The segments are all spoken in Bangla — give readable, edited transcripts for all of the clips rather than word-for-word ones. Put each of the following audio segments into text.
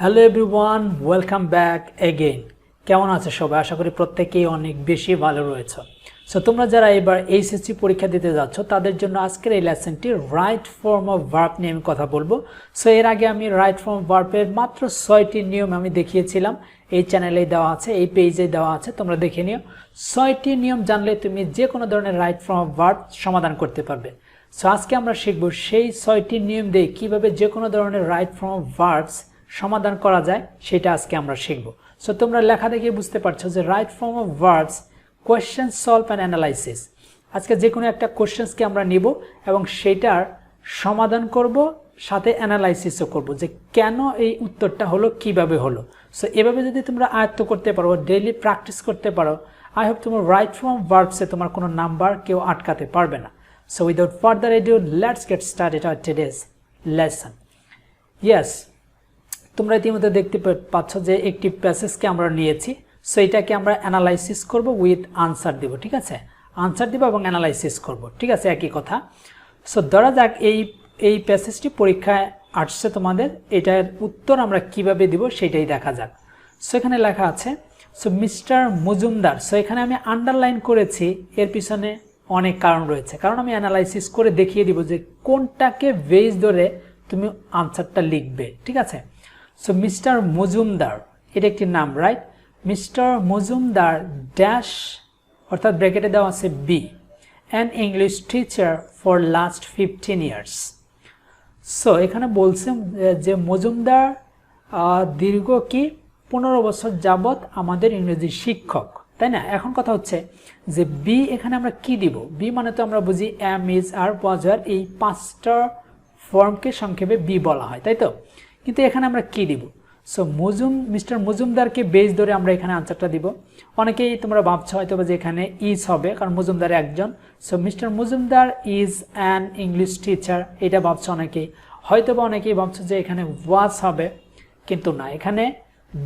Hello everyone, welcome back again. কেমন আছে সবাই? আশা করি প্রত্যেকেই অনেক বেশি ভালো রয়েছে। সো তোমরা যারা এবার এইচএসসি পরীক্ষা দিতে যাচ্ছ তাদের জন্য আজকের এই লেসনটি রাইট ফর্ম অফ ভার্ব নিয়ে আমি কথা বলবো। সো এর আগে আমি রাইট ফর্ম অফ ভার্বের মাত্র 6টি নিয়ম আমি দেখিয়েছিলাম। এই চ্যানেলেই দেওয়া আছে, এই পেজে দেওয়া আছে, তোমরা দেখে নিও। 6টি নিয়ম জানলে তুমি যে কোনো ধরনের রাইট ফর্ম অফ ভার্ব সমাধান করতে পারবে। সো আজকে আমরা শিখব সেই 6টি নিয়ম দিয়ে কীভাবে যে কোনো ধরনের রাইট ফর্ম অফ ভার্বস সমাধান করা যায়, সেটা আজকে আমরা শিখব। সো তোমরা লেখা দেখে বুঝতে পারছো যে right form of verbs question solve and analysis. আজকে যে কোনো একটা কোয়েশ্চেন্সকে আমরা নিব এবং সেটার সমাধান করব, সাথে অ্যানালাইসিসও করব যে কেন এই উত্তরটা হলো, কিভাবে হলো। সো এভাবে যদি তোমরা আয়ত্ত করতে পারো, ডেইলি প্র্যাকটিস করতে পারো, আই হোপ তোমার রাইট ফর্ম অফ ভার্বসে তোমার কোনো নাম্বার কেউ আটকাতে পারবে না। So without further edu let's get started our today's lesson. Yes, তোমরা ইতিমধ্যে দেখতে পাচ্ছ যে একটি প্যাসেজকে আমরা নিয়েছি। সো এটাকে আমরা অ্যানালাইসিস করব, উইথ আনসার দিব। ঠিক আছে, আনসার দিব এবং অ্যানালাইসিস করব। ঠিক আছে, একই কথা। সো ধরা যাক এই প্যাসেজটি পরীক্ষায় আসছে তোমাদের, এটার উত্তর আমরা কিভাবে দিব সেটাই দেখা যাক। সো এখানে লেখা আছে, সো মিস্টার মজুমদার। সো এখানে আমি আন্ডারলাইন করেছি, এর পিছনে অনেক কারণ রয়েছে, কারণ আমি অ্যানালাইসিস করে দেখিয়ে দিব যে কোনটাকে বেস ধরে তুমি আনসারটা লিখবে। ঠিক আছে, সো মিস্টার মজুমদার এটা একটি নাম, রাইট? মিস্টার মজুমদার ড্যাশ, অর্থাৎ ব্র্যাকেটে দেওয়া আছে B, an English teacher for last 15 years. So এখানে বলছে যে মজুমদার দীর্ঘ 15 বছর যাবৎ আমাদের ইংরেজি শিক্ষক, তাই না? এখন কথা হচ্ছে যে বি এখানে আমরা কি দিব? বি মানে তো আমরা বুঝি am, is, are, was, were, এই 5টা ফর্মকে সংক্ষেপে বি বলা হয়, তাই তো? কিন্তু এখানে আমরা কি দিব? সো মিস্টার মজুমদারকে বেস ধরে আমরা এখানে আনসারটা দিব। অনেকেই তোমরা ভাবছো হয়তো যে এখানে ইজ হবে, কারণ মজুমদার একজন। So mister Majumdar is an English teacher, এটা ভাবছো অনেকেই। হয়তো বা অনেকেই ভাবছো যে এখানে ওয়াজ হবে, কিন্তু না, এখানে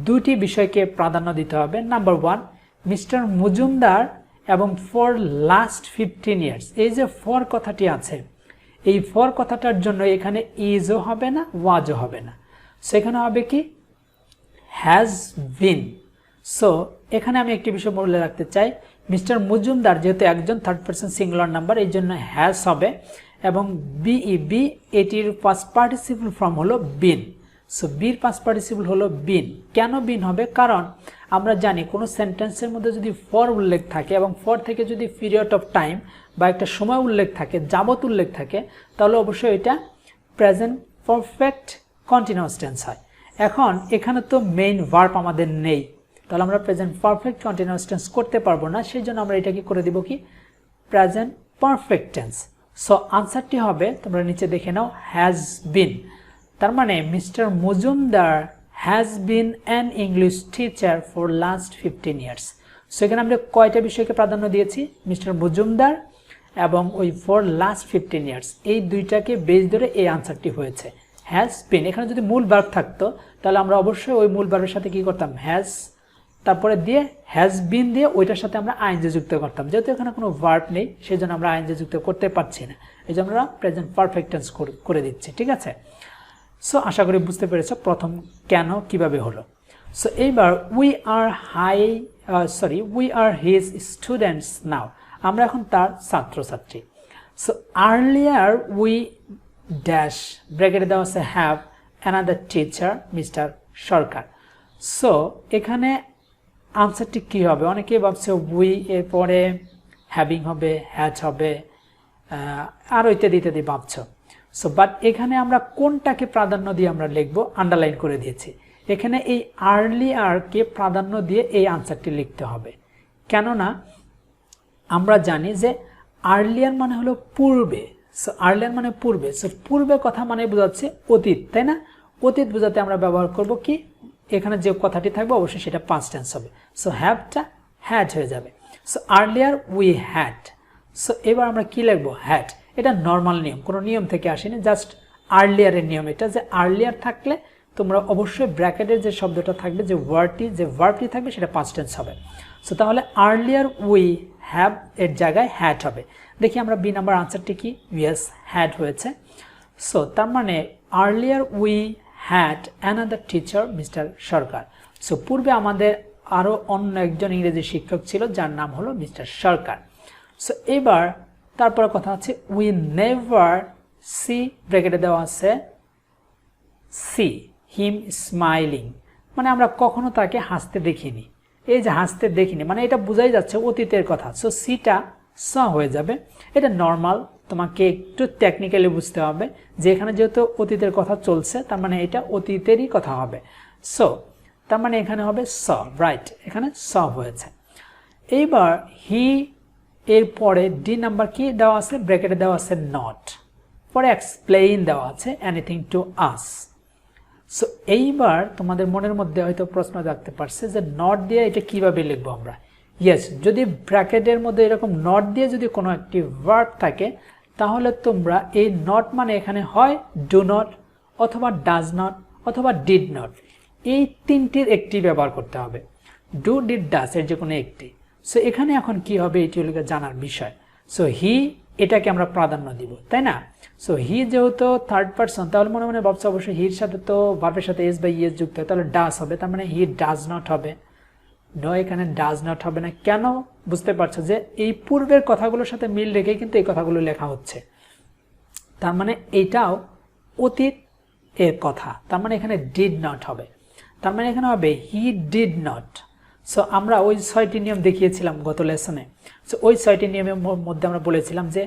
দুটি বিষয়কে প্রাধান্য দিতে হবে। নাম্বার 1, মিস্টার মজুমদার এবং ফর লাস্ট 15 ইয়ার্স, এই যে ফর কথাটি আছে, এই ফর কথাটার জন্য এখানে ইজও হবে না, ওয়াজও হবে না। সেখানে হবে কি? Has been. সো এখানে আমি একটি বিষয় বলে রাখতে চাই, মিস্টার মজুমদার যেহেতু একজন, থার্ড পারসন সিঙ্গুলার নাম্বার, এই জন্য হ্যাজ হবে, এবং বি এটির পাস্ট পার্টিসিপল ফর্ম হলো বিন। সো বির পাস্ট পার্টিসিপল হলো বিন। কেন বিন হবে? কারণ আমরা জানি কোনো সেন্টেন্সের মধ্যে যদি ফর উল্লেখ থাকে এবং ফর থেকে যদি পিরিয়ড অফ টাইম বা একটা সময় উল্লেখ থাকে, যাবত উল্লেখ থাকে, তাহলে অবশ্যই এটা প্রেজেন্ট পারফেক্ট কন্টিনিউয়াস টেন্স হয়। এখন এখানে তো মেইন ভার্ব আমাদের নেই, তাহলে আমরা প্রেজেন্ট পারফেক্ট কন্টিনিউয়াস টেন্স করতে পারবো না, সেই জন্য আমরা এটাকে করে দিব কি? Present perfect tense. সো আনসারটি হবে, তোমরা নিচে দেখে নাও, হ্যাজ বিন। তার মানে mister Majumdar has been an English teacher for last 15 years. So এখানে আমরা কয়টা বিষয়কে প্রাধান্য দিয়েছি? মিস্টার মজুমদার এবং ওই ফর লাস্ট 15 ইয়ার্স, এই দুইটাকে বেস ধরে এই আনসারটি হয়েছে। হ্যাজ বিন, এখানে যদি মূল ভার্ব থাকতো তাহলে আমরা অবশ্যই ওই মূল ভার্বের সাথে কি করতাম? হ্যাজ, তারপরে দিয়ে হ্যাজ বিন দিয়ে ওইটার সাথে আমরা আইএনজি যুক্ত করতাম। যেহেতু এখানে কোনো ভার্ব নেই, সেই জন্য আমরা আইএনজি যুক্ত করতে পারছি না, এই জন্য আমরা প্রেজেন্ট পারফেক্ট টেন্স করে দিচ্ছি। ঠিক আছে, সো আশা করি বুঝতে পেরেছ প্রথম কেন, কিভাবে হলো। সো এইবার উই আর হিজ স্টুডেন্টস নাও, আমরা এখন তার ছাত্রছাত্রী। সো আর্লিয়ার উই ড্যাশ, ব্র্যাকেটে দেওয়া আছে have another teacher mister Sarkar. So এখানে আনসারটি কী হবে? অনেকে ভাবছে উই এরপরে হ্যাভিং হবে, হ্যাজ হবে, আরও ইত্যাদি ইত্যাদি ভাবছ। সো বাট এখানে আমরা কোনটাকে প্রাধান্য দিয়ে আমরা লিখব? আন্ডারলাইন করে দিয়েছি। এখানে এই আর্লিয়ারকে প্রাধান্য দিয়ে এই আনসারটি লিখতে হবে, কেননা আমরা জানি যে আর্লিয়ার মানে হলো পূর্বে। সো আর্লিয়ার মানে পূর্বে। সো পূর্বে কথা মানে বোঝাচ্ছে অতীত, তাই না? অতীত বোঝাতে আমরা ব্যবহার করব কি? এখানে যে কথাটি থাকবে অবশ্যই সেটা পাস্ট টেন্স হবে। সো হ্যাভটা হ্যাড হয়ে যাবে। So earlier we had. So এবার আমরা কি লিখবো? হ্যাড। এটা নর্মাল নিয়ম, কোনো নিয়ম থেকে আসেনি, জাস্ট আর্লিয়ারের নিয়ম এটা, যে আর্লিয়ার থাকলে তোমরা অবশ্যই ব্র্যাকেটের যে শব্দটা থাকবে, যে ভার্বটি থাকবে, সেটা পাস্ট টেন্স হবে। সো তাহলে আর্লিয়ার উই হ্যাভ এর জায়গায় হ্যাড হবে। দেখি আমরা বি নাম্বার আনসারটি কি? ইয়েস, হ্যাড হয়েছে। সো তার মানে earlier we had another teacher, Mr. Sarkar. So পূর্বে আমাদের আরও অন্য একজন ইংরেজি শিক্ষক ছিল যার নাম হলো মিস্টার সরকার। সো এবার তারপরে কথা আছে উই নেভার সি, ব্র্যাকেটে দেওয়া আছে সি হিম স্মাইলিং, মানে আমরা কখনো তাকে হাসতে দেখিনি। এই যে হাসতে দেখিনি মানে এটা বোঝাই যাচ্ছে অতীতের কথা। সো সিটা স হয়ে যাবে, এটা নর্মাল, তোমাকে একটু টেকনিক্যালি বুঝতে হবে যে এখানে যেহেতু অতীতের কথা চলছে তার মানে এটা অতীতেরই কথা হবে। সো তার মানে এখানে হবে স, রাইট, এখানে স হয়েছে। এইবার হি এর পরে ডি নাম্বার কি দেওয়া আছে, ব্র্যাকেটে দেওয়া আছে নট, পরে এক্সপ্লেইন দেওয়া আছে এনিথিং টু আস। সো এইবার তোমাদের মনের মধ্যে হয়তো প্রশ্ন জাগতে পারছে যে নট দিয়ে এটা কিভাবে লিখবো আমরা। ইয়েস, যদি ব্র্যাকেটের মধ্যে এরকম নট দিয়ে যদি কোনো একটি ভার্ব থাকে তাহলে তোমরা এই নট মানে এখানে হয় ডু নট অথবা ডাজ নট অথবা ডিড নট, এই তিনটির একটি ব্যবহার করতে হবে। ডু, ডিড, ডাজ এর যে কোনো একটি। সো এখানে এখন কি হবে এটি হলো জানার বিষয়। সো হি এটাকে আমরা প্রাধান্য দিব, তাই না? সো হি যেহেতু থার্ড পারসন তাহলে মনে মনে ভাবছে অবশ্যই হির সাথে তো ভার্বের সাথে এস বা ইএস যুক্ত হয়, তাহলে ডাজ হবে, তার মানে হি ডাজ নট হবে। নো, এখানে ডাজ নট হবে না। কেন? বুঝতে পারছো যে এই পূর্বের কথাগুলোর সাথে মিল রেখে কিন্তু এই কথাগুলো লেখা হচ্ছে, তার মানে এইটাও অতীত এর কথা, তার মানে এখানে ডিড নট হবে, তার মানে এখানে হবে হি ডিড নট। সো আমরা ওই 6টি নিয়ম দেখিয়েছিলাম গত লেসনে। সো ওই 6টি নিয়মের মধ্যে আমরা বলেছিলাম যে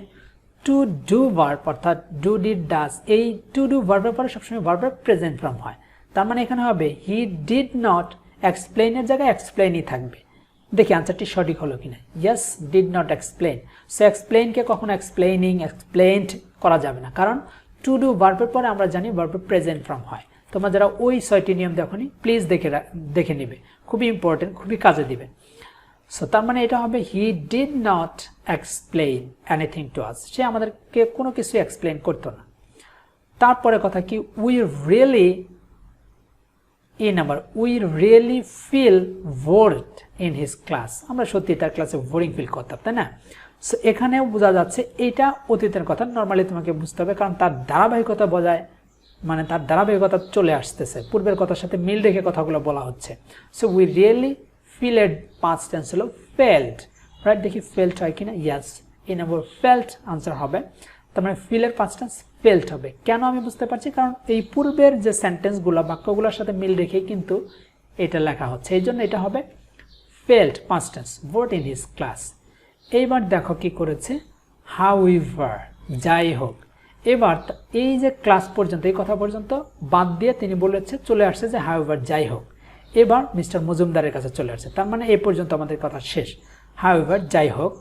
টু ডু ভার্ব অর্থাৎ ডু, ডিড, ডাজ, এই টু ডু ভার্বের পরে সবসময় ভার্বের প্রেজেন্ট ফর্ম হয়, তার মানে এখানে হবে হি ডিড নট, এক্সপ্লেইনের জায়গায় এক্সপ্লেইনই থাকবে। দেখি আনসারটি সঠিক হলো কিনা। Yes, did not explain. So এক্সপ্লেইনকে কখনো এক্সপ্লেইনিং, এক্সপ্লেইনড করা যাবে না, কারণ টু ডু ভার্বের পরে আমরা জানি ভার্বের প্রেজেন্ট ফর্ম হয়। তোমরা যারা ওই 6টি নিয়ম দেখোনি প্লিজ দেখে নিবে, খুবই ইম্পর্টেন্ট, খুবই কাজে দিবে। সো তার মানে এটা হবে he did not explain anything to us, সে আমাদেরকে কোনো কিছু এক্সপ্লেইন করতো না। তারপরে কথা কি, উই রিয়েলি, এই number, we really feel bored in his class, আমরা সত্যি তার ক্লাসে বোরিং ফিল করতাম, তাই না? সো এখানেও বোঝা যাচ্ছে এটা অতীতের কথা, নর্মালি তোমাকে বুঝতে হবে কারণ তার ধারাবাহিকতা বজায়, মানে তার ধারাবাহিকতা চলে আসতেছে, পূর্বের কথার সাথে মিল রেখে কথাগুলো বলা হচ্ছে। সো উই রিয়েলি ফিল এর পাস্ট টেন্স হলো ফেল্ট, রাইট? দেখি ফেল্ট হয় কিনা। ইয়েস, এই নম্বর ফেল্ট আনসার হবে, তার মানে ফিল এর পাস্ট টেন্স ফেল্ট হবে। কেন আমি বুঝতে পারছি, কারণ এই পূর্বের যে সেন্টেন্সগুলো বাক্যগুলোর সাথে মিল রেখেই কিন্তু এটা লেখা হচ্ছে, এই জন্য এটা হবে felt past tense, board in his class. এইবার দেখো কি করেছে, হাউএভার, যাই হোক। এবার এই যে ক্লাস পর্যন্ত, এই কথা পর্যন্ত বাদ দিয়ে তিনি বলেছে, চলে আসছে যে হাউএভার, যাই হোক। এবার মিস্টার মজুমদারের কাছে চলে আসছে, তার মানে এই পর্যন্ত আমাদের কথা শেষ। হাউএভার, যাই হোক,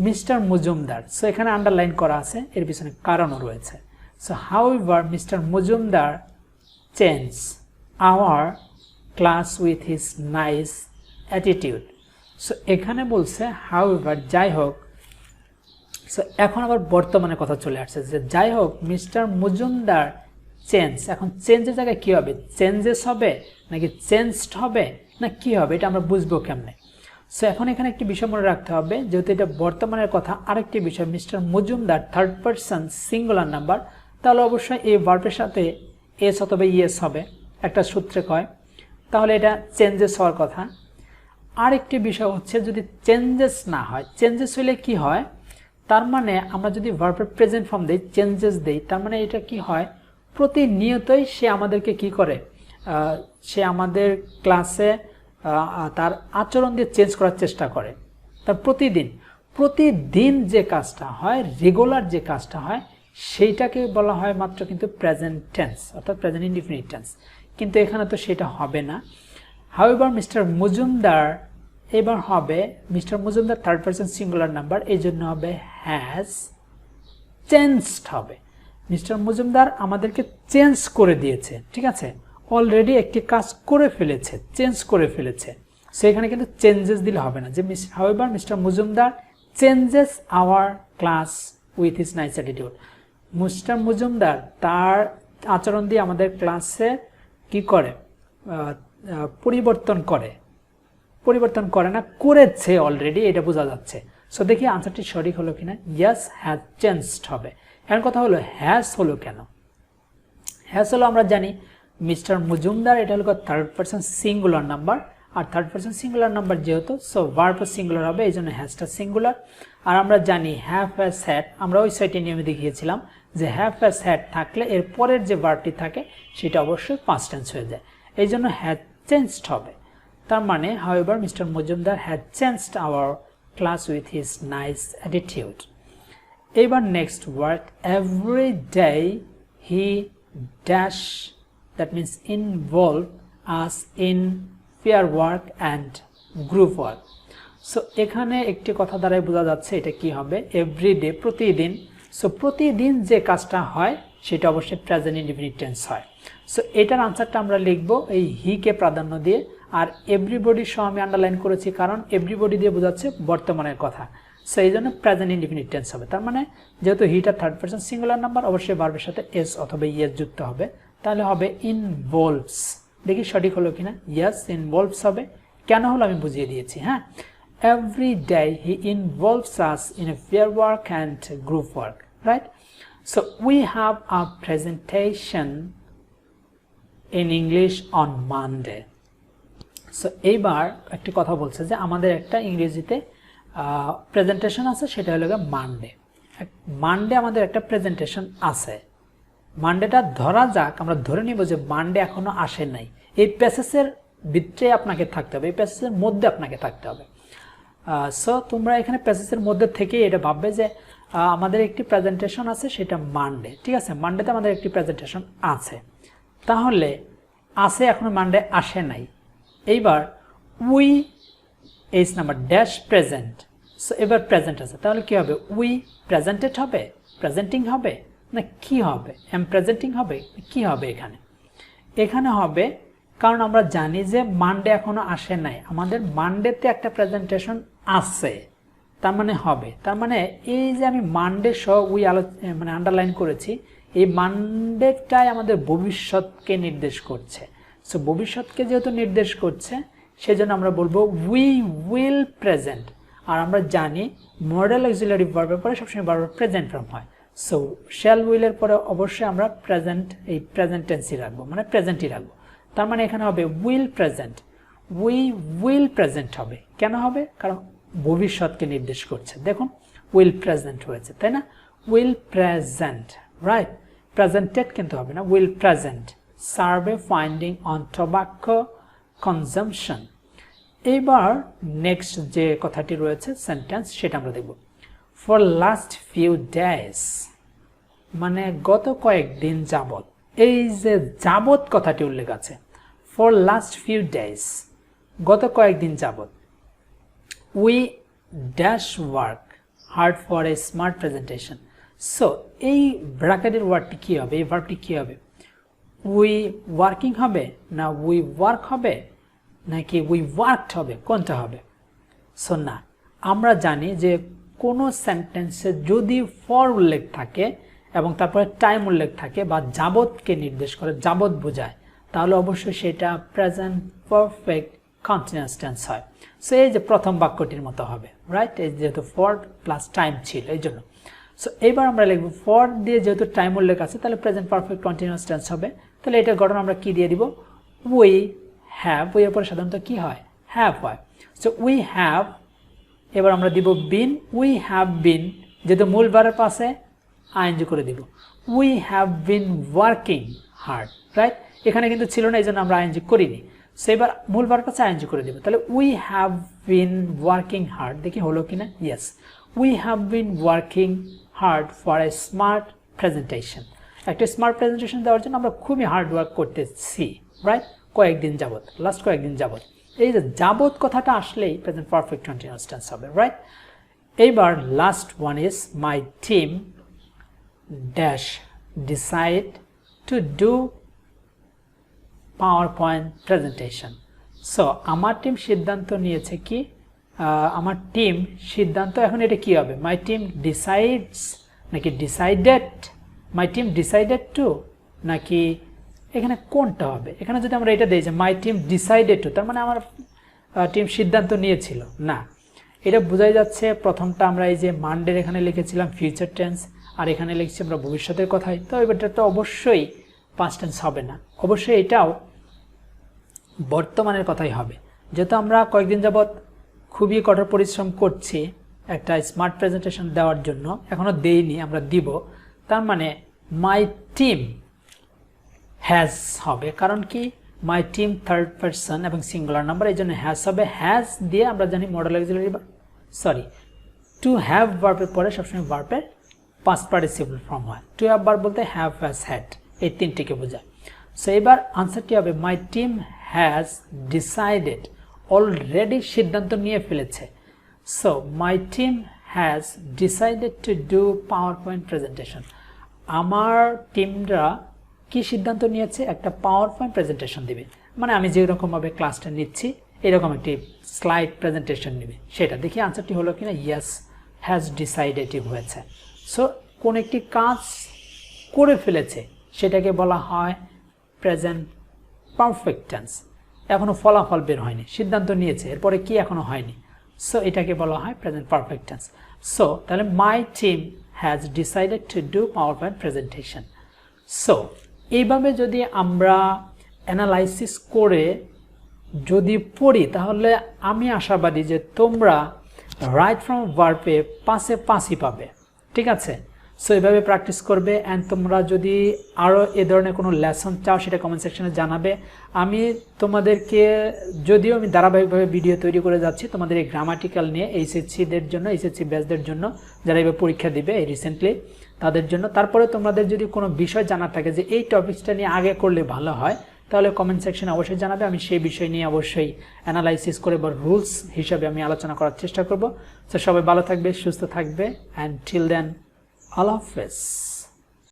মিস্টার মজুমদার, সো এখানে আন্ডারলাইন করা আছে, এর পিছনে কারণও রয়েছে। So however mister Majumdar change our class with his nice attitude. So এখানে বলছে হাউএভার, যাই হোক। সো এখন আবার বর্তমানে কথা চলে আসছে যে যাই হোক মিস্টার মজুমদার চেঞ্জ, এখন চেঞ্জের জায়গায় কি হবে, চেঞ্জেস হবে নাকি চেঞ্জড হবে না কি হবে, এটা আমরা বুঝবো কেমনে? সো এখন এখানে একটি বিষয় মনে রাখতে হবে, যেহেতু এটা বর্তমানের কথা, আরেকটি বিষয়, mister Majumdar third person singular number, তাহলে অবশ্যই এই ভার্বের সাথে এস অথবা ইএস হবে, একটা সূত্রে কয়, তাহলে এটা চেঞ্জেস হওয়ার কথা। আরেকটি বিষয় হচ্ছে যদি চেঞ্জেস না হয়, চেঞ্জেস হলে কি হয়, তার মানে আমরা যদি ভার্বের প্রেজেন্ট ফর্ম দেই, চেঞ্জেস দেই, তার মানে এটা কি হয়, প্রতিনিয়তই সে আমাদেরকে কি করে, সে আমাদের ক্লাসে তার আচরণ দিয়ে চেঞ্জ করার চেষ্টা করে। তার প্রতিদিন যে কাজটা হয়, রেগুলার যে কাজটা হয়, সেইটাকে বলা হয় মাত্র কিন্তু প্রেজেন্ট টেন্স, অর্থাৎ প্রেজেন্ট ইনডিফিনিট টেন্স, কিন্তু এখানে তো সেটা হবে না। হাউএভার মিস্টার মজুমদার, এবার হবে mister Majumdar third person singular number, এই জন্য হবে হ্যাজ চেঞ্জড হবে। মিস্টার মজুমদার আমাদেরকে চেঞ্জ করে দিয়েছে, ঠিক আছে, অলরেডি একটি কাজ করে ফেলেছে, চেঞ্জ করে ফেলেছে। সো এখানে কিন্তু চেঞ্জেস দিলে হবে না, যে however mister Majumdar changes hour class with his nice attitude. Mister Majumdar তার আচরণ দিয়ে আমাদের ক্লাসে কি করে, পরিবর্তন করে না, করেছে অলরেডি, এটা বোঝা যাচ্ছে। সো দেখি আনসারটি সঠিক হলো কিনা। ইয়েস, হ্যাজ চেঞ্জড হবে। এখন কথা হলো হ্যাজ হলো কেন? হ্যাজ হলো আমরা জানি মিস্টার মজুমদার এটা হলো থার্ড পারসন সিঙ্গুলার নাম্বার, আর থার্ড পারসন সিঙ্গুলার নাম্বার যেহেতু সো ভার্ব সিঙ্গুলার হবে, এই জন্য হ্যাজটা সিঙ্গুলার। আর আমরা জানি হ্যাভ হ্যাজ হ্যাড, আমরা ওই সাইটে নিয়মে দেখিয়েছিলাম যে হ্যাভ হ্যাজ হ্যাড থাকলে এর পরের যে ভার্বটি থাকে সেটা অবশ্যই পাস্ট টেন্স হয়ে যায়, এই জন্য হ্যাজ চেঞ্জড হবে। তার মানে however mister Majumdar had changed our class with his nice attitude. এবার next word, every day he dash, that means involve us in pair work and group work. So এখানে একটি কথা দ্বারাই বোঝা যাচ্ছে এটা কি হবে, এভরিডে প্রতিদিন। সো প্রতিদিন যে কাজটা হয় সেটা অবশ্যই প্রেজেন্ট ইনডিফিনিট টেন্স হয়। সো এটার আনসারটা আমরা লিখবো এই হিকে প্রাধান্য দিয়ে, আর এভরিবডি সহ আমি আন্ডারলাইন করেছি কারণ এভরিবডি দিয়ে বোঝাচ্ছে বর্তমানের কথা, সো এই জন্য প্রেজেন্ট ইনডিফিনিট টেন্স হবে। তার মানে যেহেতু হিটা থার্ড পারসন সিঙ্গুলার নাম্বার, অবশ্যই ভার্বের সাথে এস অথবা ইয়েস যুক্ত হবে, তাহলে হবে ইনভলভস। দেখি সঠিক হলো কিনা, ইয়েস ইনভলভস হবে। কেন হলো আমি বুঝিয়ে দিয়েছি। হ্যাঁ, every day he involves us in a fair work and group work, right? So we have a presentation in English on Monday. So এইবার একটি কথা বলছে যে আমাদের একটা ইংরেজিতে প্রেজেন্টেশন আছে, সেটা হলো মানডে। মানডে আমাদের একটা প্রেজেন্টেশন আছে, মানডেটা ধরা যাক, আমরা ধরে নিব যে মানডে এখনো আসে নাই। এই প্যাসেজের ভিতরে আপনাকে থাকতে হবে, এই প্যাসেজের মধ্যে আপনাকে থাকতে হবে। সো তোমরা এখানে প্যাসেজের মধ্যে থেকে এটা ভাববে যে আমাদের একটি প্রেজেন্টেশন আছে, সেটা মানডে। ঠিক আছে, মানডেতে আমাদের একটি প্রেজেন্টেশন আছে, তাহলে আছে এখনো মানডে আসে নাই। এইবার we H number dash present, so এবার প্রেজেন্ট আছে, তাহলে কি হবে, উই প্রেজেন্টেড হবে, প্রেজেন্টিং হবে না কি হবে, এম প্রেজেন্টিং হবে কি হবে এখানে? এখানে হবে, কারণ আমরা জানি যে মানডে এখনো আসে নাই, আমাদের মানডেতে একটা প্রেজেন্টেশন আছে, তার মানে হবে। তার মানে এই যে আমি মানডে সহ উই মানে আন্ডারলাইন করেছি, এই মানডেটাই আমাদের ভবিষ্যৎকে নির্দেশ করছে। সো ভবিষ্যৎকে যেহেতু নির্দেশ করছে, সেজন্য আমরা বলবো উই উইল প্রেজেন্ট। আর আমরা জানি মডেল অক্সিলারি ভার্বের পরে সবসময় ভার্ব প্রেজেন্ট ফর্ম হয়, সো শ্যাল উইলের পরে অবশ্যই আমরা প্রেজেন্ট, এই প্রেজেন্ট টেন্সই রাখবো, মানে প্রেজেন্টই রাখবো। তার মানে এখানে হবে will present, we will present হবে। কেন হবে? কারণ ভবিষ্যৎকে নির্দেশ করছে। দেখুন উইল প্রেজেন্ট হয়েছে, তাই না? Will present, right? প্রেজেন্টেড কিন্তু হবে না, will present. Survey finding on tobacco consumption. এইবার নেক্সট যে কথাটি রয়েছে সেন্টেন্স, সেটা আমরা দেখব। ফর লাস্ট ফিউ ডেজ, মানে গত কয়েকদিন যাবত। এই যে যাবত কথাটি উল্লেখ আছে, ফর লাস্ট ফিউ ডেজ, গত কয়েকদিন যাবত। We dash work hard for a smart presentation. So এই ব্র্যাকেটের ওয়ার্ডটি কী হবে, এই ভার্বটি কী হবে? উই ওয়ার্কিং হবে না উই ওয়ার্ক হবে নাকি উই ওয়ার্কড হবে, কোনটা হবে? সো না, আমরা জানি যে কোনো সেন্টেন্সে যদি ফর উল্লেখ থাকে এবং তারপরে টাইম উল্লেখ থাকে বা যাবতকে নির্দেশ করে, যাবত বোঝায়, তাহলে অবশ্যই সেটা প্রেজেন্ট পারফেক্ট কন্টিনিউয়াস টেন্স হয়। সো এই যে প্রথম বাক্যটির মতো হবে, রাইট? এই যেহেতু ফর প্লাস টাইম ছিল এই জন্য। সো এইবার আমরা লিখব ফর দিয়ে যেহেতু টাইম উল্লেখ আছে, তাহলে প্রেজেন্ট পারফেক্ট কন্টিনিউয়াস টেন্স হবে। তাহলে এটার গঠন আমরা কি দিয়ে দিব? উই হ্যাভ, উই এর পরে সাধারণত কি হয়? হ্যাভ হয়। সো উই হ্যাভ, এবার আমরা দিব বিন, উই হ্যাভ বিন, যেহেতু মূল ভার্ব আছে আইএনজি করে দিব। We have been working hard, right? এখানে কিন্তু ছিল না, এই জন্য আমরা আইএনজি করিনি। সো এবার মূল ভার্ব আছে আইএনজি করে দিব। তাহলে we have been working hard, দেখি হলো কিনা? Yes, we have been working hard for a smart presentation. একটা স্মার্ট প্রেজেন্টেশন দেওয়ার জন্য আমরা খুবই হার্ড ওয়ার্ক করতেছি, রাইট? কয়েকদিন যাবত, লাস্ট কয়েকদিন যাবত। এই যে যাবত কথাটা আসলেই প্রেজেন্ট পারফেক্ট কন্টিনিউয়াস টেন্স হবে, রাইট? এইবার last one is my team dash decide to do power point presentation. So আমার টিম সিদ্ধান্ত নিয়েছে কি, আমার টিম সিদ্ধান্ত, এখন এটা কি হবে? মাই টিম ডিসাইডস নাকি decided? My team decided to নাকি এখানে কোনটা হবে? এখানে যদি আমরা এটা দিই যে মাই টিম ডিসাইডেড টু, তার মানে আমার টিম সিদ্ধান্ত নিয়েছিল না, এটা বোঝাই যাচ্ছে প্রথমটা আমরা এই যে মানডের এখানে লিখেছিলাম ফিউচার টেন্স, আর এখানে লিখছি আমরা ভবিষ্যতের কথাই, তো এবারটা তো অবশ্যই পাস্ট টেন্স হবে না। অবশ্যই এটাও বর্তমানের কথাই হবে। যেহেতু আমরা কয়েকদিন যাবৎ খুবই কঠোর পরিশ্রম করছি একটা স্মার্ট প্রেজেন্টেশন দেওয়ার জন্য, এখনও দেইনি, আমরা দিব। তার মানে মাই টিম হ্যাজ হবে, কারণ কি মাই টিম থার্ড পারসন এবং সিঙ্গুলার নাম্বার, এই জন্য হ্যাজ হবে। হ্যাজ দিয়ে আমরা জানি modal auxiliary sorry to have ভার্বের পরে সবসময় ভার্বের পাস্ট পার্টিসিপল ফর্ম হয়। টু হ্যাভ ভার্ব বলতে হ্যাভ, হ্যাজ, হ্যাড, এই তিনটিকে বোঝায়। সো এবার আনসারটি হবে my team has decided, already সিদ্ধান্ত নিয়ে ফেলেছে। So my team has decided to do power point presentation. আমার টিমরা কি সিদ্ধান্ত নিয়েছে? একটা পাওয়ার পয়েন্ট প্রেজেন্টেশন দিবে, মানে আমি যেরকমভাবে ক্লাসটা নিচ্ছি এরকম একটি স্লাইড প্রেজেন্টেশন নেবে। সেটা দেখি আনসারটি হলো কিনা ইয়েস, হ্যাজ ডিসাইডেড হয়েছে। সো কোন একটি কাজ করে ফেলেছে সেটাকে বলা হয় প্রেজেন্ট পারফেক্ট টেন্স। এখনো ফলাফল বের হয়নি, সিদ্ধান্ত নিয়েছে, এরপরে কি এখনো হয়নি, সো এটাকে বলা হয় প্রেজেন্ট পারফেক্ট টেন্স। সো তাহলে my team has decided to do power point presentation. So এইভাবে যদি আমরা অ্যানালাইসিস করে যদি পড়ি তাহলে আমি আশাবাদী যে তোমরা রাইট ফ্রম ভার্বে পাশে পাশই পাবে। ঠিক আছে? সো এইভাবে প্র্যাকটিস করবে। অ্যান্ড তোমরা যদি আরও এ ধরনের কোনো লেসন চাও সেটা কমেন্ট সেকশনে জানাবে। আমি তোমাদেরকে, যদিও আমি ধারাবাহিকভাবে ভিডিও তৈরি করে যাচ্ছি তোমাদের এই গ্রামাটিক্যাল নিয়ে, এইচএসসিদের জন্য, এইচএসসি ব্যাচদের জন্য যারা এবার পরীক্ষা দিবে এই রিসেন্টলি তাদের জন্য। তারপরে তোমাদের যদি কোনো বিষয় জানার থাকে যে এই টপিকসটা নিয়ে আগে করলে ভালো হয়, তাহলে কমেন্ট সেকশনে অবশ্যই জানাবে। আমি সেই বিষয় নিয়ে অবশ্যই অ্যানালাইসিস করে বা রুলস হিসাবে আমি আলোচনা করার চেষ্টা করব। তো সবাই ভালো থাকবে, সুস্থ থাকবে, অ্যান্ড টিল দেন আল্লাহ হাফেজ।